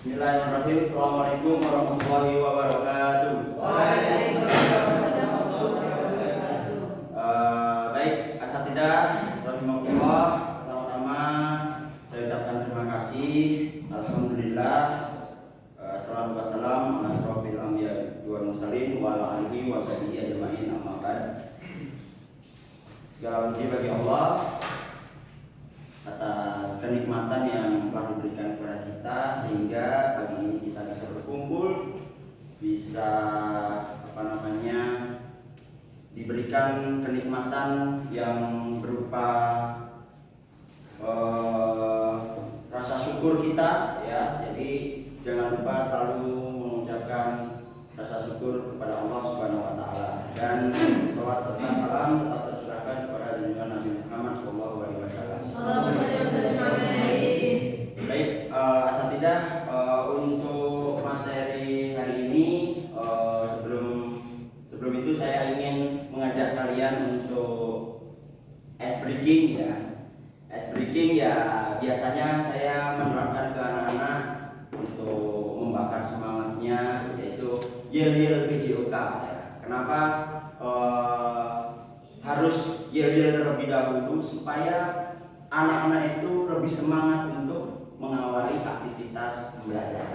Bismillahirrahmanirrahim. Assalamualaikum warahmatullahi wabarakatuh. Waalaikumsalam warahmatullahi wabarakatuh. Baik, asatidzah rahimahullah. Pertama-tama saya ucapkan terima kasih. Alhamdulillah. Assalatu wassalamu ala asrofil anbiya wal mursalin wa ala alihi wa sahbihi ajmain, amma ba'd. Segala puji bagi Allah atas kenikmatan yang telah diberikan kepada kita sehingga pagi ini kita bisa berkumpul, bisa diberikan kenikmatan yang berupa rasa syukur kita, ya. Jadi jangan lupa selalu mengucapkan rasa syukur kepada Allah Subhanahu wa taala, dan salawat serta salam tetap tercurahkan kepada junjungan Nabi Muhammad sallallahu alaihi wasallam. Baik, asatidzah, untuk materi hari ini, sebelum itu saya ingin mengajak kalian untuk ice breaking, ya. Ice breaking, ya, biasanya saya menerapkan ke anak-anak untuk membakar semangatnya, yaitu yel-yel PJOK, ya. Kenapa harus yel-yel terlebih dahulu? Supaya anak-anak itu lebih semangat untuk mengawali aktivitas pembelajaran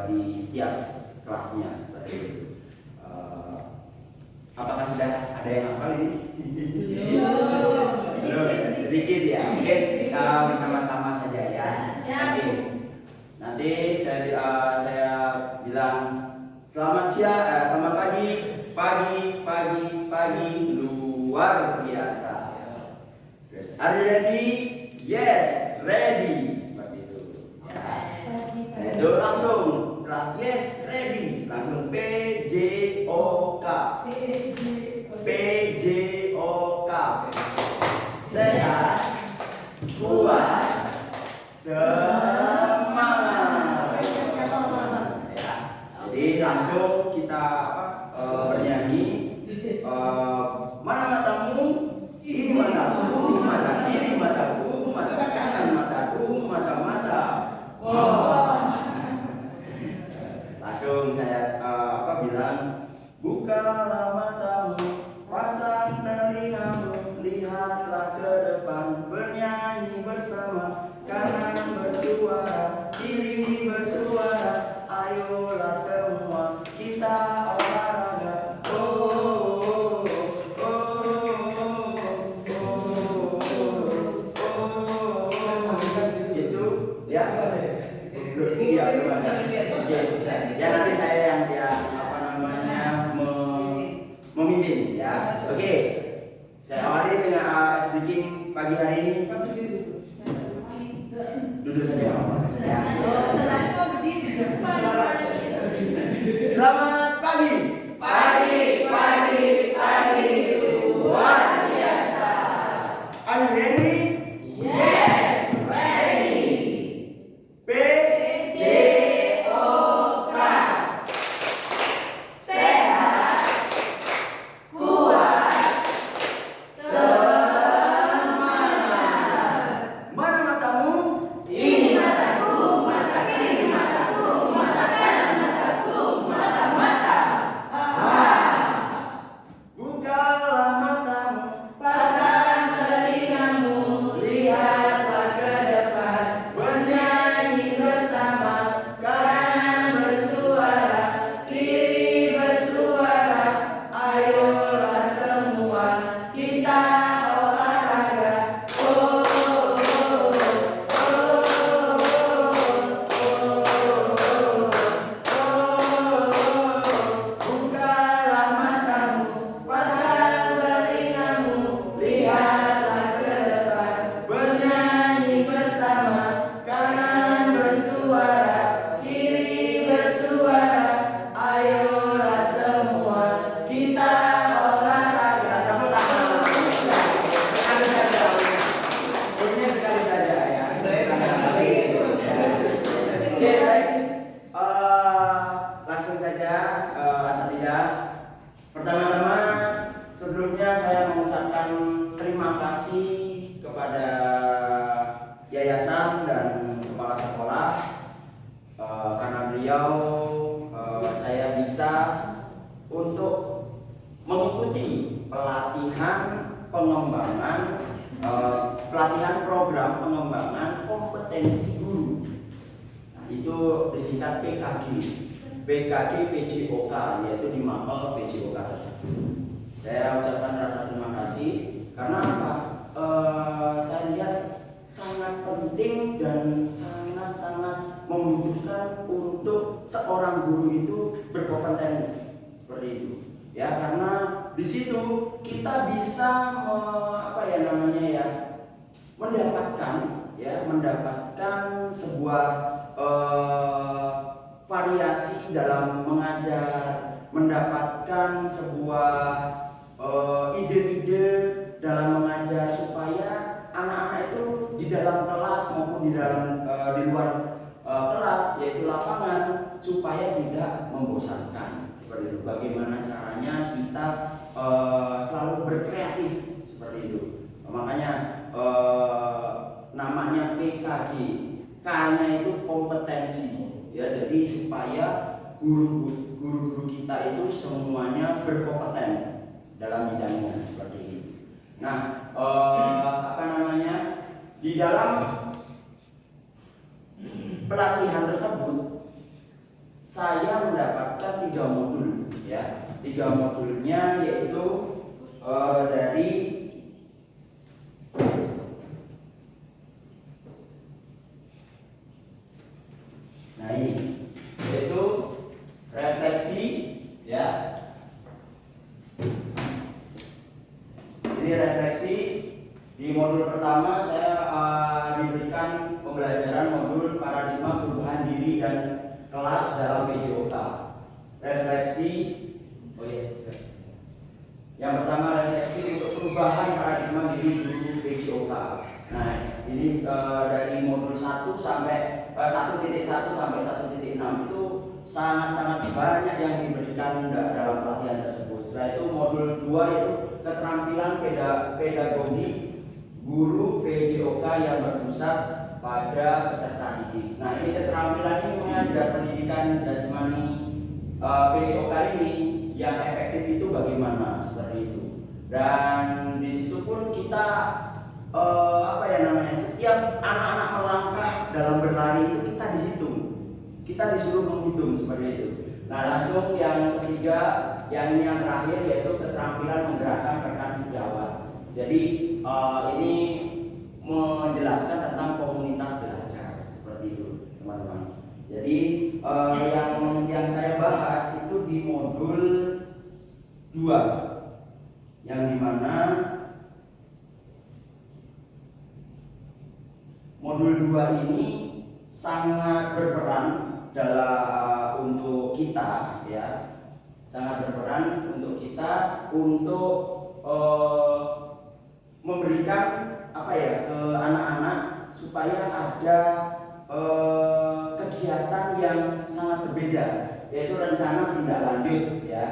di setiap kelasnya, seperti itu. Apakah sudah ada yang hafal ini? Sedikit, ya. Mungkin kita bersama-sama saja, ya. Nanti saya bilang selamat siang, selamat pagi, luar biasa. Yes. Are you ready? Yes, ready. Seperti itu. Ya. Itu langsung setelah yes, ready, langsung PJOK. PJOK. Sehat, kuat, semangat. Ya. Jadi langsung kita bernyanyi. Mana matamu? Ini mataku, mata kiri mataku, mata kanan mataku, mata. Langsung saya bilang, bukalah matamu, pasang telingamu, lihatlah ke depan, bernyanyi bersama, kanan bersuara, kiri bersuara, ayolah semua kita olahraga. Ya, nanti saya yang memimpin, ya. Oke. Saya awali dengan speaking pagi hari ini. Duduk saja, ya. Selamat pagi. Pagi luar biasa. Are you ready? Yes, ready. PJOK. Sehat, kuat, semangat. Mana matamu? Ini mataku, mata kiri mataku, mata kanan mataku, mata. Bukalah matamu, pasang telingamu, dengan program pengembangan kompetensi guru. Nah, itu disingkat PKG. PKG PJOK, yaitu di mapel PJOK tersebut. Saya ucapkan rasa terima kasih karena apa? Saya lihat sangat penting dan sangat membutuhkan untuk seorang guru itu berkompeten seperti itu. Ya, karena di situ kita bisa mendapatkan sebuah variasi dalam mengajar, mendapatkan sebuah ide-ide dalam mengajar supaya anak-anak itu di dalam kelas maupun di luar kelas, yaitu lapangan, supaya tidak membosankan. Seperti itu. Bagaimana caranya kita selalu berkreatif seperti itu. Makanya namanya PKG. K-nya itu kompetensi. Ya, jadi supaya guru-guru kita itu semuanya berkompeten dalam bidangnya seperti itu. Nah, di dalam pelatihan tersebut saya mendapatkan 3 modul, ya. 3 modulnya yaitu dari ini yaitu refleksi, ya. Ini refleksi. Di modul pertama saya diberikan pembelajaran modul paradigma perubahan diri dan kelas dalam PJOK. Refleksi. Yang pertama refleksi untuk perubahan paradigma diri guru PJOK. Nah, ini dari modul 1 sampai 1.1 sampai 1.6 itu sangat-sangat banyak yang diberikan dalam pelatihan tersebut. Setelah itu modul 2 yaitu keterampilan pedagogi guru PJOK yang berpusat pada peserta didik. Nah, ini keterampilan ini mengajar pendidikan jasmani PJOK ini yang efektif itu bagaimana, seperti itu. Dan di situ pun kita setiap anak-anak melangkah dalam berlari itu kita dihitung, kita disuruh menghitung seperti itu. Nah, langsung yang ketiga, yang ini yang terakhir yaitu keterampilan menggerakkan rekan sejawat. Jadi ini menjelaskan tentang komunitas belajar seperti itu, teman-teman. Jadi yang saya bahas itu di modul 2, yang dimana modul 2 ini sangat berperan untuk kita, ya, sangat berperan untuk kita untuk memberikan ke anak-anak supaya ada kegiatan yang sangat berbeda, yaitu rencana tindak lanjut, ya.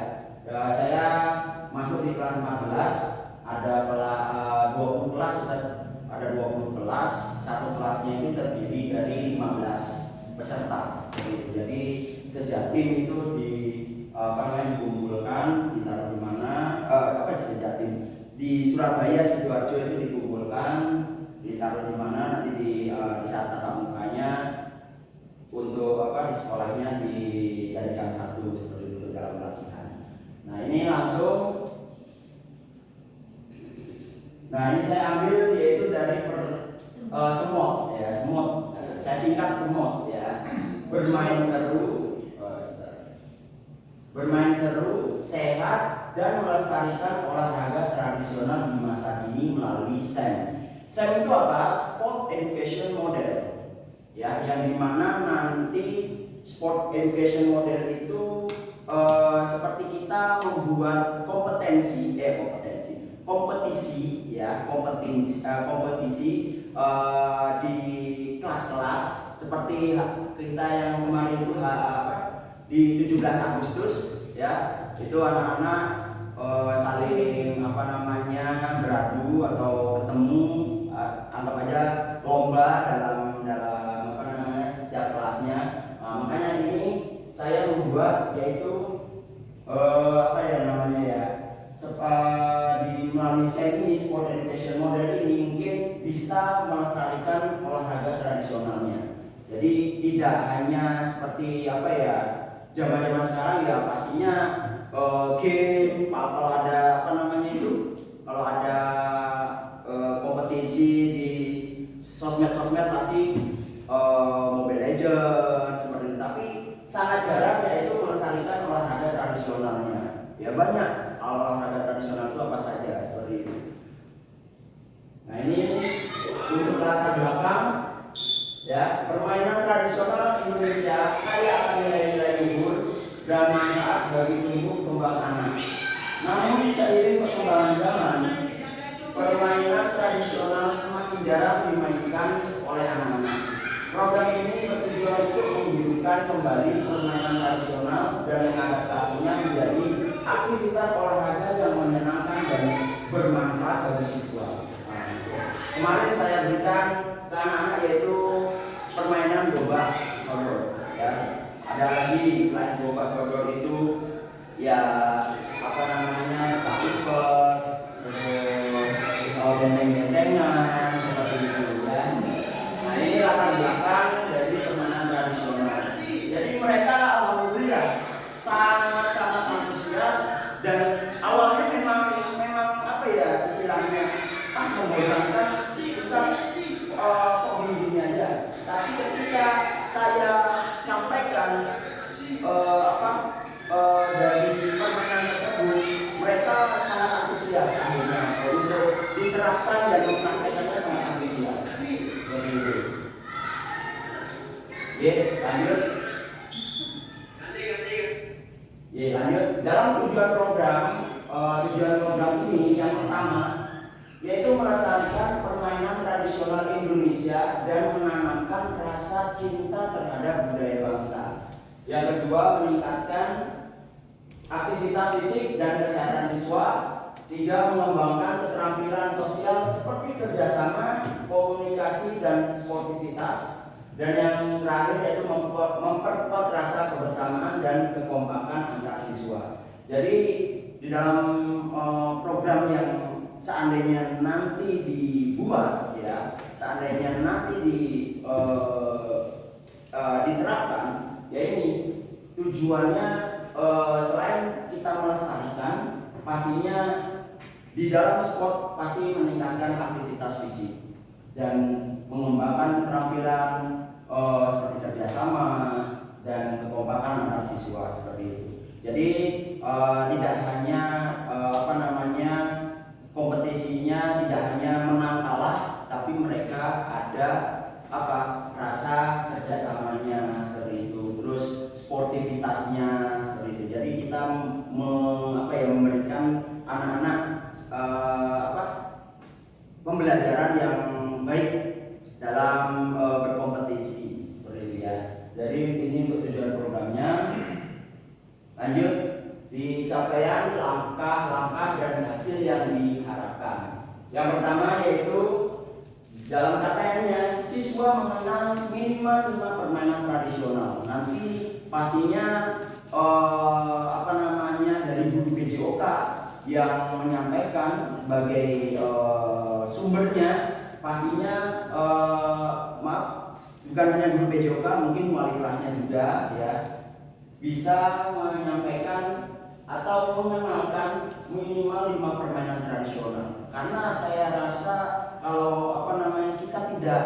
Saya masuk di kelas 14, ada 20 kelas, ada 20 kelas, satu kelasnya itu terdiri dari 15 peserta. Jadi sejatim itu dikumpulkan, ditaruh di mana? Sejatim di Surabaya, Sidoarjo itu dikumpulkan, ditaruh di mana? Nanti di saat tatap mukanya untuk di sekolahnya dijadikan satu seperti itu dalam pelatihan. Nah, ini langsung. Nah, ini saya ambil yaitu dari semut, ya, semut. Saya singkat semut, ya. Bermain seru, sehat, dan melestarikan olahraga tradisional di masa kini melalui SEM. SEM itu apa? Sport Education Model, ya, yang dimana nanti Sport Education Model itu seperti kita membuat kompetisi, di kelas-kelas seperti kita yang kemarin itu di 17 Agustus, ya, itu anak-anak saling beradu atau ketemu, anggap aja lomba dalam setiap kelasnya. Makanya ini saya membuat yaitu di melalui SEM ini, Sport Education Model ini mungkin bisa melestarikan olahraga tradisionalnya. Jadi tidak hanya seperti apa ya, zaman-zaman sekarang ya pastinya game, kalau ada apa namanya itu, kalau ada kompetisi di sosmed-sosmed pasti Mobile Legends seperti itu. Tapi sangat jarang yaitu melestarikan olahraga tradisionalnya. Ya banyak olahraga tradisional itu apa saja seperti itu. Nah ini untuk latar belakang ya, permainan tradisional Indonesia kaya akan nilai-nilai luhur dan manfaat bagi tumbuh kembang anak. Namun seiring perkembangan zaman, permainan tradisional semakin jarang dimainkan oleh anak-anak. Program ini bertujuan untuk menghidupkan kembali permainan tradisional dan mengadaptasinya menjadi aktivitas olahraga yang menyenangkan dan bermanfaat bagi siswa. Kemarin saya berikan ke anak-anak yaitu permainan gobak sodor. Ya. Ada lagi selain gobak sodor itu ya apa namanya tak umpet, terus benteng-bentengan seperti itu ya. Nah ini latar belakang dari permainan tradisional. Jadi mereka alhamdulillah sangat-sangat antusias dan awalnya memang apa ya istilahnya membosankan Ustaz, kok gini-gini aja. Tapi ketika saya sampaikan dari permainan tersebut, mereka sangat antusias akhirnya untuk diterapkan dan mempraktekannya sangat antusias. Seperti itu. Oke, lanjut. Lanjut. Dalam tujuan program ini yang pertama yaitu melestarikan permainan tradisional Indonesia dan menanamkan rasa cinta terhadap budaya bangsa. Yang kedua, meningkatkan aktivitas fisik dan kesehatan siswa. Tiga, mengembangkan keterampilan sosial seperti kerjasama, komunikasi, dan sportivitas. Dan yang terakhir yaitu memperkuat rasa kebersamaan dan kekompakan antar siswa. Jadi di dalam program yang seandainya nanti dibuat ya, seandainya nanti diterapkan, ya ini tujuannya selain kita melestarikan, pastinya di dalam sport pasti meningkatkan aktivitas fisik dan mengembangkan keterampilan seperti kerjasama dan kekompakan antar siswa seperti itu. Jadi tidak hanya kompetisinya tidak hanya menang kalah, tapi mereka ada rasa kerjasamanya seperti itu, terus sportivitasnya seperti itu. Jadi kita memberikan anak-anak pembelajaran yang baik dalam berkompetisi seperti itu ya. Jadi ini untuk tujuan programnya. Lanjut di capaian langkah-langkah dan hasil yang diharapkan. Yang pertama yaitu dalam capaiannya siswa mengenal minimal 5 permainan tradisional. Nanti pastinya dari guru PJOK yang menyampaikan sebagai sumbernya pastinya bukan hanya guru PJOK, mungkin wali kelasnya juga ya bisa menyampaikan atau mengenalkan minimal 5 permainan tradisional. Karena saya rasa kalau kita tidak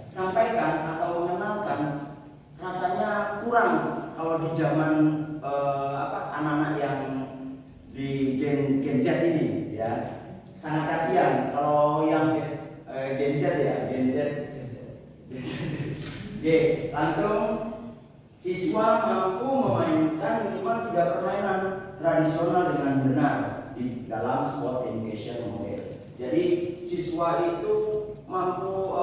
sampaikan atau mengenalkan, rasanya kurang kalau di zaman anak-anak yang di Gen Z ini ya. Sangat kasihan kalau yang Gen Z ya, Gen Z. Oke, langsung siswa mampu memainkan minimal 3 permainan tradisional dengan benar di dalam sport education model. Jadi siswa itu mampu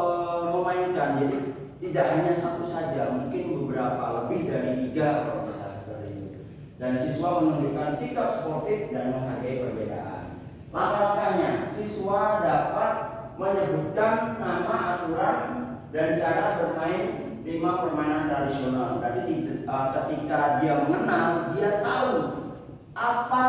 memainkan, jadi tidak hanya satu saja, mungkin beberapa, lebih dari 3 kalau bisa seperti itu. Dan siswa menunjukkan sikap sportif dan menghargai perbedaan. Langkah-langkahnya, siswa dapat menyebutkan nama, aturan, dan cara bermain 5 permainan tradisional. Berarti ketika dia mengenal, dia tahu apa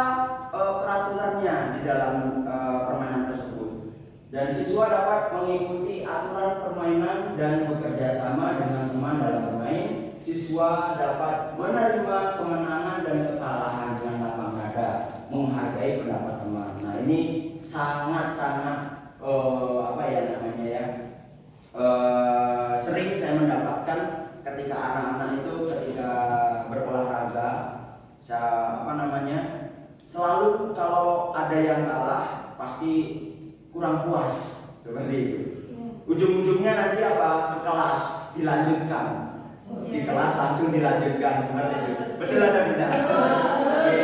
peraturannya di dalam permainan tersebut. Dan siswa dapat mengikuti aturan permainan dan bekerja sama dengan teman dalam bermain. Siswa dapat menerima kemenangan dan kekalahan dengan lapang dada, menghargai pendapat teman. Nah, ini sangat-sangat sering saya mendapatkan ketika anak-anak itu ketika berolahraga, selalu kalau ada yang kalah pasti kurang puas seperti itu. Ujung-ujungnya nanti apa? Ke kelas dilanjutkan, di kelas langsung dilanjutkan seperti itu. Betul atau tidak? Oke.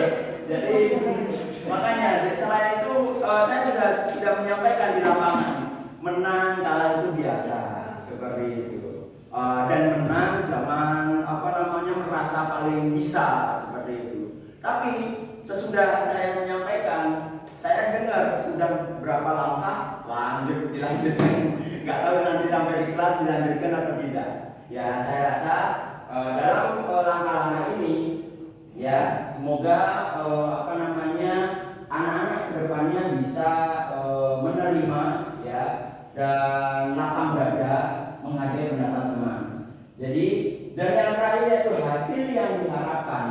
Jadi makanya selain itu saya sudah menyampaikan di lapangan, menang kalah itu biasa seperti itu. Dan menang jangan merasa paling bisa seperti itu. Tapi sesudah saya menyampaikan, saya dengar sudah berapa langkah dilanjutkan. Nggak tahu nanti sampai di kelas dilanjutkan atau tidak. Ya, saya rasa dalam langkah-langkah ini ya semoga anak-anak kedepannya bisa menerima ya dan lapang dada menghargai pendapat teman. Jadi dan yang terakhir yaitu hasil yang diharapkan,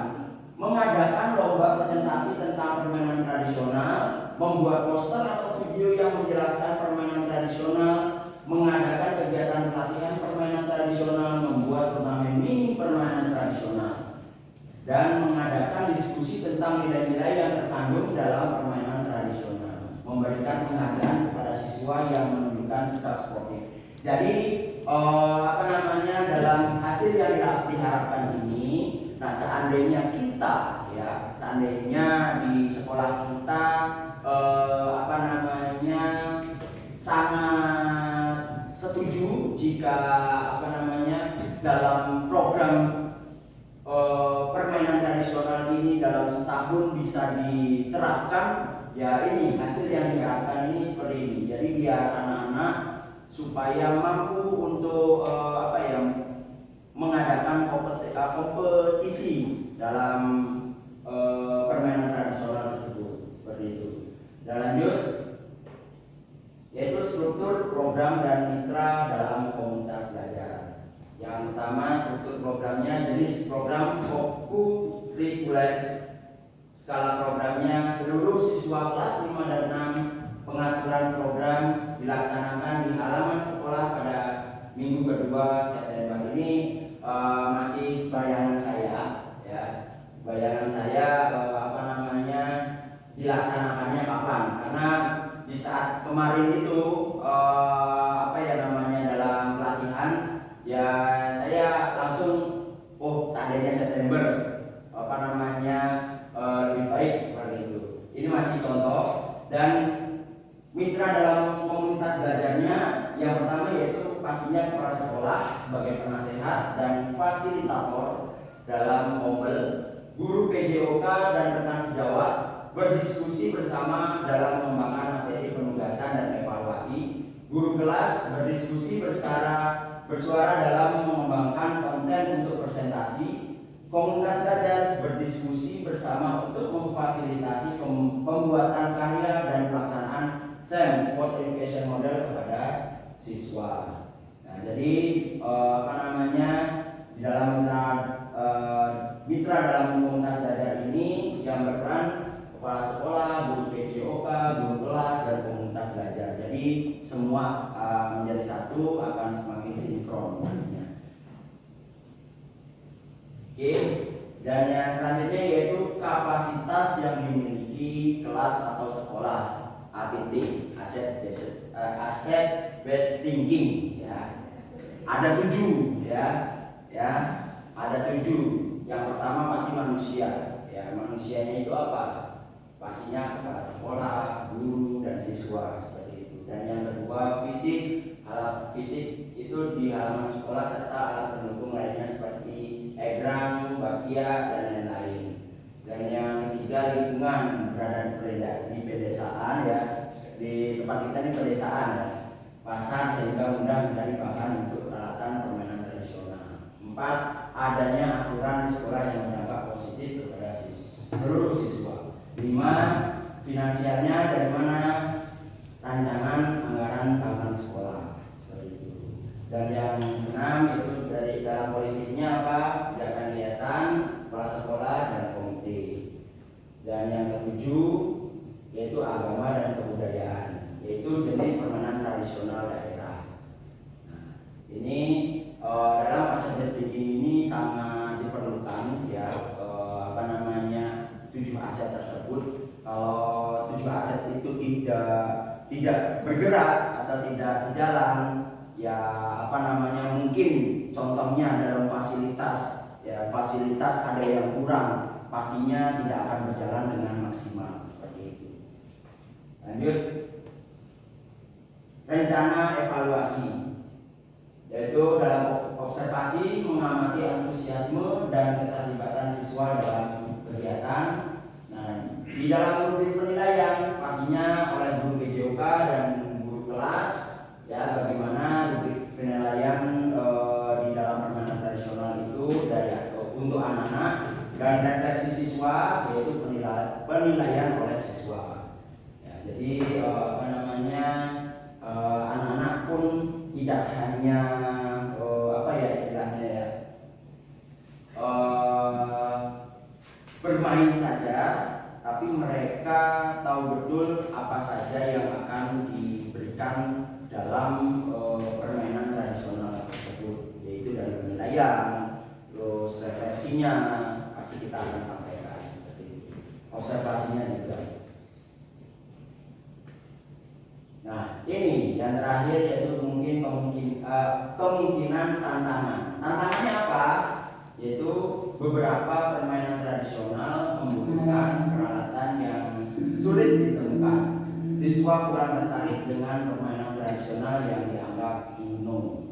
mengadakan lomba presentasi tentang permainan tradisional, membuat poster atau video yang menjelaskan permainan tradisional, mengadakan kegiatan pelatihan permainan tradisional, membuat turnamen mini permainan tradisional, dan mengadakan diskusi tentang nilai-nilai yang terkandung dalam permainan tradisional, memberikan penghargaan kepada siswa yang menunjukkan sikap sportif. Jadi dalam hasil yang diharapkan ini, nah seandainya di sekolah kita sangat setuju jika dalam program permainan tradisional ini dalam setahun bisa diterapkan, ya ini hasil yang diharapkan ini seperti ini. Jadi biar anak-anak supaya mampu untuk mengadakan kompetisi dalam permainan tradisional tersebut seperti itu. Dan lanjut, yaitu struktur program dan mitra dalam komunitas belajar. Yang pertama, struktur programnya, jenis program kurikuler, skala programnya, seluruh siswa kelas 5 dan 6, pengaturan program dilaksanakan di halaman sekolah pada minggu kedua September. Ini masih bayangan saya ya. Bayangan saya dilaksanakannya kapan? Karena di saat kemarin itu dalam pelatihan ya saya langsung seandainya September lebih baik seperti itu. Ini masih contoh. Dan mitra dalam komunitas belajarnya yang pertama yaitu pastinya kepala sekolah sebagai penasehat dan fasilitator dalam OMEL, guru PJOK dan rekan sejawat berdiskusi bersama dalam mengembangkan materi penugasan dan evaluasi. Guru kelas berdiskusi bersuara dalam mengembangkan konten untuk presentasi. Komunitas belajar berdiskusi bersama untuk memfasilitasi pembuatan karya dan pelaksanaan SEM Sport Education Model kepada siswa. Nah, jadi di dalam mitra dalam komunitas belajar ini yang berperan kepala sekolah, guru PJOK, guru kelas dan komunitas belajar. Jadi semua menjadi satu akan semakin sinkron nantinya. Oke, dan yang selanjutnya yaitu kapasitas yang dimiliki kelas atau sekolah, ABT, asset based thinking ya. Ada 7 ya, ada 7. Yang pertama pasti manusia ya. Manusianya itu apa? Pastinya kepala sekolah, guru dan siswa seperti itu. Dan yang kedua fisik. Alat fisik itu di halaman sekolah serta alat pendukung lainnya seperti egrang, bakia dan lain-lain. Dan yang ketiga lingkungan, berada di pedesaan ya. Di tempat kita di pedesaan ya. Pasar sehingga mudah mencari bahan untuk peralatan permainan tradisional. 4. Adanya aturan di sekolah yang berdampak positif kepada seluruh siswa. 5. Finansialnya dari mana rancangan anggaran tahunan sekolah seperti itu. Dan yang keenam itu dari dalam politiknya apa? Kebijakan yayasan, kepala sekolah dan komite. Dan yang ketujuh yaitu agama dan kebudayaan, yaitu jenis permainan tradisional daerah. Nah, ini dalam aset speaking ini sangat diperlukan ya, tujuh aset tersebut. Kalau tujuh aset itu tidak bergerak atau tidak sejalan, ya mungkin contohnya dalam fasilitas, ya fasilitas ada yang kurang, pastinya tidak akan berjalan dengan maksimal seperti itu. Lanjut, rencana evaluasi, yaitu dalam observasi mengamati antusiasme dan keterlibatan siswa dalam kegiatan. Nah, di dalam rubrik penilaian pastinya oleh guru PJOK dan guru kelas, ya bagaimana rubrik penilaian di dalam permainan tradisional itu dari untuk anak-anak, dan refleksi siswa yaitu penilaian oleh siswa. Ya, jadi anak-anak pun tidak hanya bermain saja, tapi mereka tahu betul apa saja yang akan diberikan dalam permainan tradisional tersebut, yaitu dari penilaian, terus refleksinya pasti kita akan sampaikan seperti itu, observasinya juga. Nah, ini yang terakhir yaitu mungkin kemungkinan tantangan. Tantangannya apa? Yaitu beberapa permainan tradisional membutuhkan peralatan yang sulit ditemukan. Siswa kurang tertarik dengan permainan tradisional yang dianggap kuno.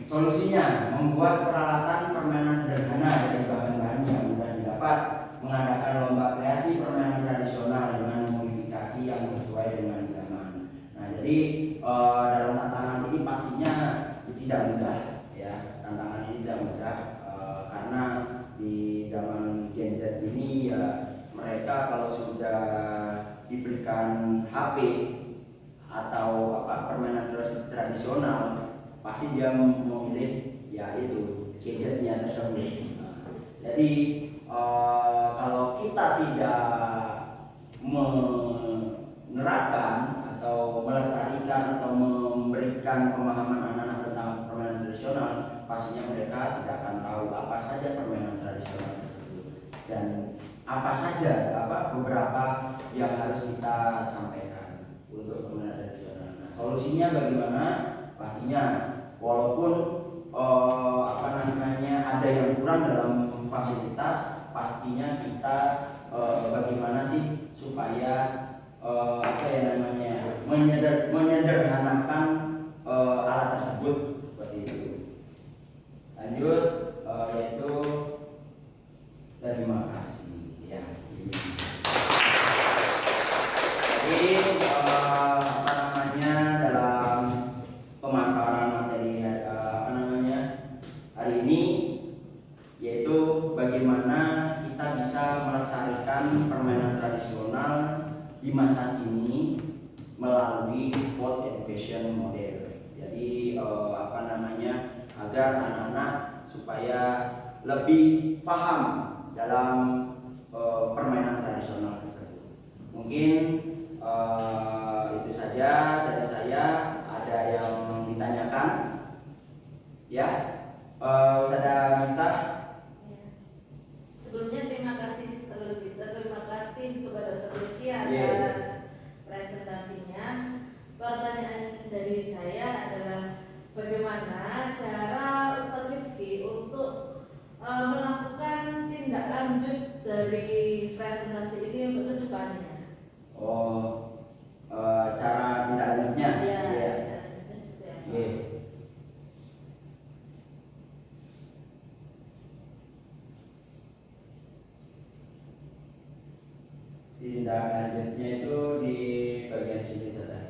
Solusinya membuat peralatan permainan sederhana dari bahan-bahan yang mudah didapat, mengadakan lomba kreasi permainan tradisional dengan modifikasi yang sesuai dengan zaman. Nah, jadi dalam tantangan ini pastinya tidak mudah, ya. Tantangan ini tidak mudah karena di zaman Gen Z ini ya mereka kalau sudah diberikan HP atau permainan tradisional, pasti dia memilih ya itu gadgetnya tersebut. Jadi kalau kita tidak menerapkan atau melestarikan atau memberikan pemahaman anak-anak tentang permainan tradisional, pastinya mereka tidak akan tahu apa saja permainan tradisional tersebut dan apa saja beberapa yang harus kita sampaikan untuk permainan tradisional. Nah, solusinya bagaimana? Pastinya walaupun ada yang kurang dalam fasilitas, pastinya kita bagaimana sih supaya menyederhanakan alat tersebut seperti itu. Lanjut, yaitu terima kasih ya. Jadi dalam pemaparan materi hari ini, yaitu bagaimana kita bisa melestarikan permainan tradisional di masa kini melalui sport education model. Jadi agar anak-anak supaya lebih paham dalam permainan tradisional tersebut. Mungkin itu saja dari saya. Ada yang ditanyakan? Ya, Ustazah Miftah. Sebelumnya terima kasih kepada Ustaz Luki atas presentasinya. Pertanyaan dari saya adalah bagaimana cara Ustaz Rifki untuk melakukan tindak lanjut dari presentasi ini untuk kedepannya? Cara tindak lanjutnya? Ya. Tindak lanjutnya itu di bagian sini saja.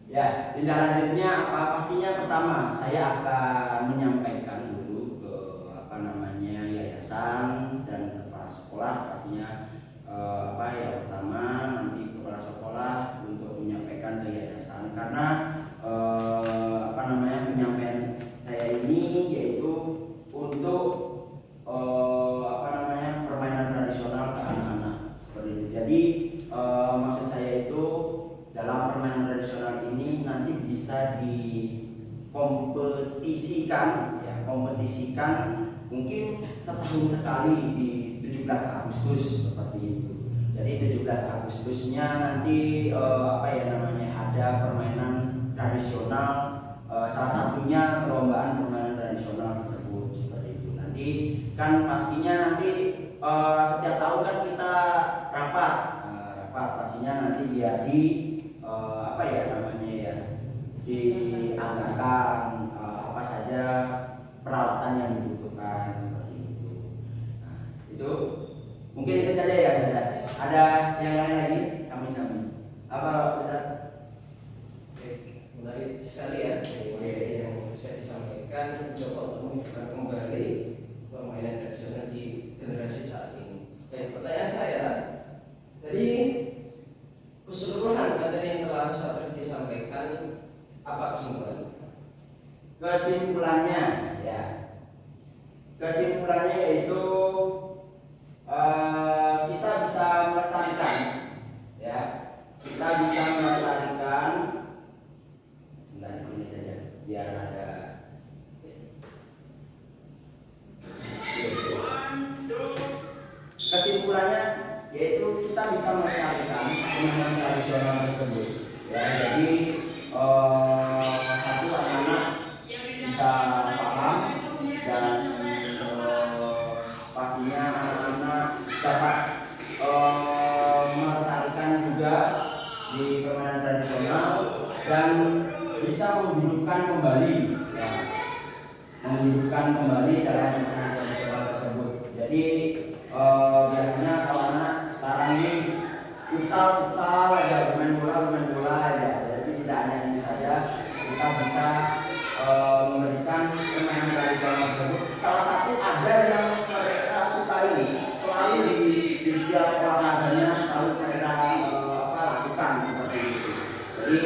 Ya, tindak lanjutnya apa? Pastinya pertama saya akan menyampaikan dulu ke apa namanya yayasan dan kepala sekolah pastinya pertama nanti kepala sekolah untuk menyampaikan ke yayasan karena penyampaian saya ini yaitu untuk permainan tradisional ke anak-anak seperti itu. Jadi maksud saya itu dalam permainan tradisional ini nanti bisa dikompetisikan ya, mungkin setahun sekali di 17 Agustus seperti itu. Jadi 17 Agustusnya nanti ada permainan tradisional, salah satunya perlombaan permainan tradisional tersebut seperti itu. Nanti kan pastinya nanti setiap tahun kan kita rapat pastinya nanti biar dianggarkan apa saja peralatan yang dibutuhkan seperti itu. Nah, itu mungkin itu saja ya Ustaz. Ada yang lain lagi? Sami-sami. Apa Ustaz? Menarik sekali ya yang sudah disampaikan, mencoba untuk menghidupkan kembali permainan tradisional di generasi saat ini. Pertanyaan saya, tadi keseluruhan materi yang telah Ustaz disampaikan, apa kesimpulannya? Kesimpulannya yaitu kita bisa melestarikan ya, sebentar ini saja biar ada kesimpulannya yaitu kita bisa melestarikan permainan tradisional tersebut ya. Jadi satu anak-anak bisa paham dan pastinya anak-anak dapat melestarikan juga di permainan tradisional dan bisa menghidupkan kembali dalam permainan tradisional tersebut. Jadi biasanya kalau anak sekarang ini futsal aja, bermain bola aja. Jadi tidak hanya itu saja, kita bisa memberikan permainan tradisional tersebut. Salah satu agar yang mereka sukai selalu di setiap olahraganya selalu mereka lakukan seperti itu. Jadi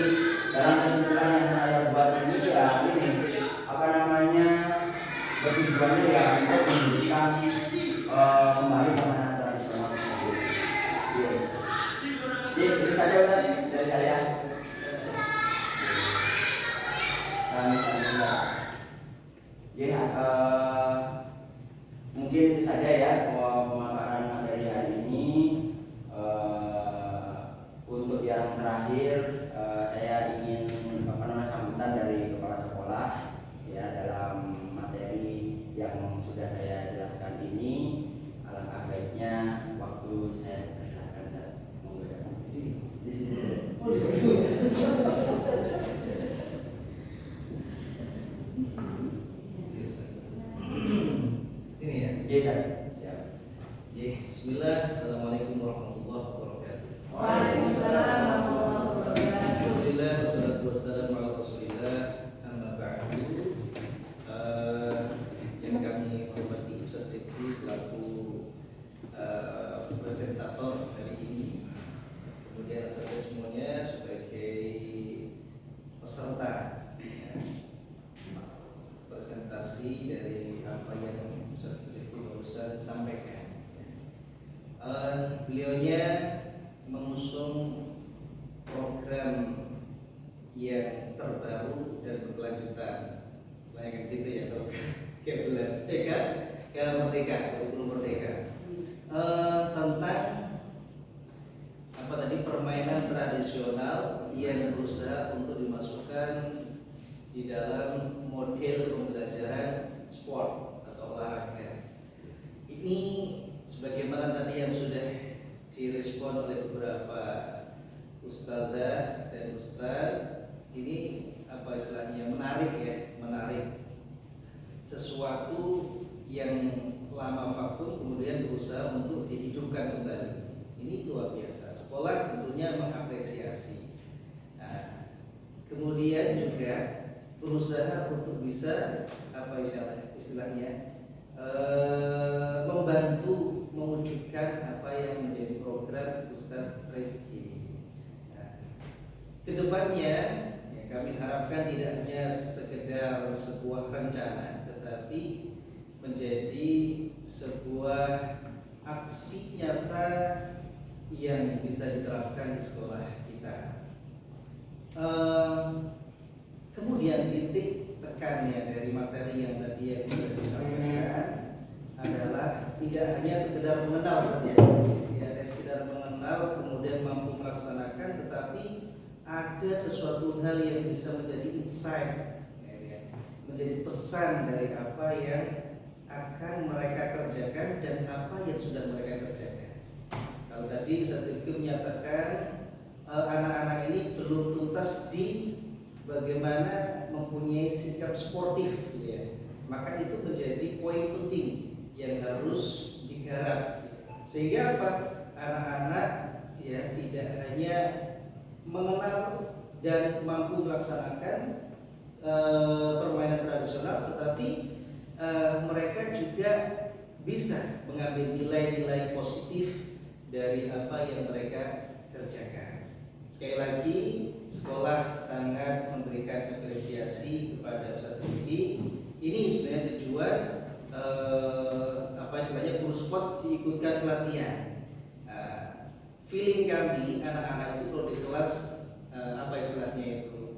dalam kesimpulan yang saya buat ini ya bertujuannya ya untuk menunjukkan kembali permainan tradisional tersebut. Itu saja Ustaz dari saya. Sama-sama. Ya, mungkin itu saja ya pemaparan materi hari ini. Untuk yang terakhir, saya ingin sambutan dari kepala sekolah ya dalam materi yang sudah saya jelaskan ini. Alangkah baiknya waktu saya persilakan Ustaz. Monggo di sini. Oh, di sini. Ini ya. Iya, siap. Bismillah. Assalamualaikum warahmatullahi wabarakatuh. Waalaikumsalam warahmatullahi wabarakatuh. Alhamdulillah wassalatu wassalamu ala Rasulillah. Amma ba'du. Yang kami hormati Ustaz Rifki selaku presentator hari ini. Kemudian Ustaz semuanya sebagai peserta presentasi dari apa yang Ustaz Rifki barusan sampaikan. Beliaunya mengusung program yang terbaru dan berkelanjutan. Selain kan gitu ya, kalau K11 ke Merdeka, kurikulum Merdeka, tentang apa tadi, permainan tradisional yang berusaha untuk dimasukkan di dalam model pembelajaran sport atau olahraga. Ini sebagaimana tadi yang sudah direspon oleh beberapa ustadzah dan ustadz, ini apa istilahnya, menarik sesuatu yang lama vakum kemudian berusaha untuk dihidupkan kembali. Ini luar biasa. Sekolah tentunya mengapresiasi. Nah, kemudian juga berusaha untuk bisa istilahnya membantu mewujudkan apa yang menjadi program Ustadz Rifki. Nah, kedepannya ya, kami harapkan tidak hanya sekedar sebuah rencana, tetapi menjadi sebuah aksi nyata yang bisa diterapkan di sekolah kita. Kemudian titik tekannya dari materi yang tadi yang sudah disampaikan adalah tidak hanya sekedar mengenal saja, tidak hanya sekedar mengenal kemudian mampu melaksanakan, tetapi ada sesuatu hal yang bisa menjadi insight, menjadi pesan dari apa yang akan mereka kerjakan dan apa yang sudah mereka kerjakan. Kalau tadi Ustadz Rifki menyatakan anak-anak ini belum tuntas di bagaimana mempunyai sikap sportif, gitu ya. Maka itu menjadi poin penting yang harus digarap, sehingga apa? Anak-anak ya tidak hanya mengenal dan mampu melaksanakan permainan tradisional, tetapi mereka juga bisa mengambil nilai-nilai positif dari apa yang mereka kerjakan. Sekali lagi, sekolah sangat memberikan apresiasi kepada Ustadz Rifki. Ini sebenarnya tujuan Kurspot diikutkan pelatihan. Feeling kami anak-anak itu kalau di kelas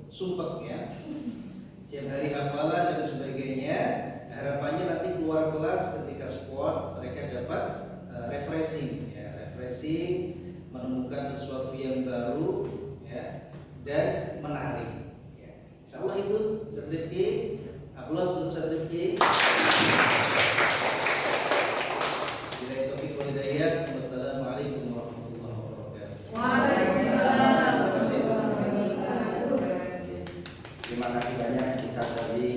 sumpek ya, siang hari hafalan dan sebagainya. Harapannya nanti keluar kelas ketika sport mereka dapat refreshing, menemukan sesuatu yang baru ya, dan menarik. Ya. Insyaallah itu Ustadz Rifki. Aplaus untuk Ustadz Rifki. Wassalamualaikum warahmatullahi wabarakatuh. Waalaikumsalam warahmatullahi wabarakatuh. Terima kasih banyak Ustadz Rozi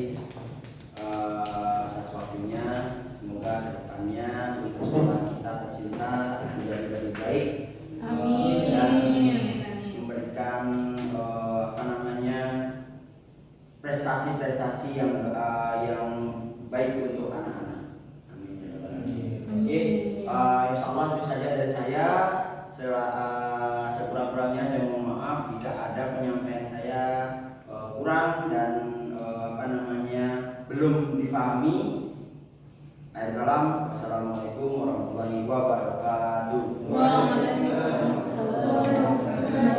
atas waktunya. Semoga kedepannya untuk sekolah kita tercinta menjadi lebih baik. Amin. Dan memberikan prestasi-prestasi yang baik untuk anak-anak. Amin. Oke, insya Allah itu saja dari saya. Sekurang-kurangnya saya mohon maaf jika ada penyampaian saya kurang dan belum difahami. Akhir kalam, wassalamualaikum warahmatullahi wabarakatuh. Waalaikumsalam warahmatullahi wabarakatuh.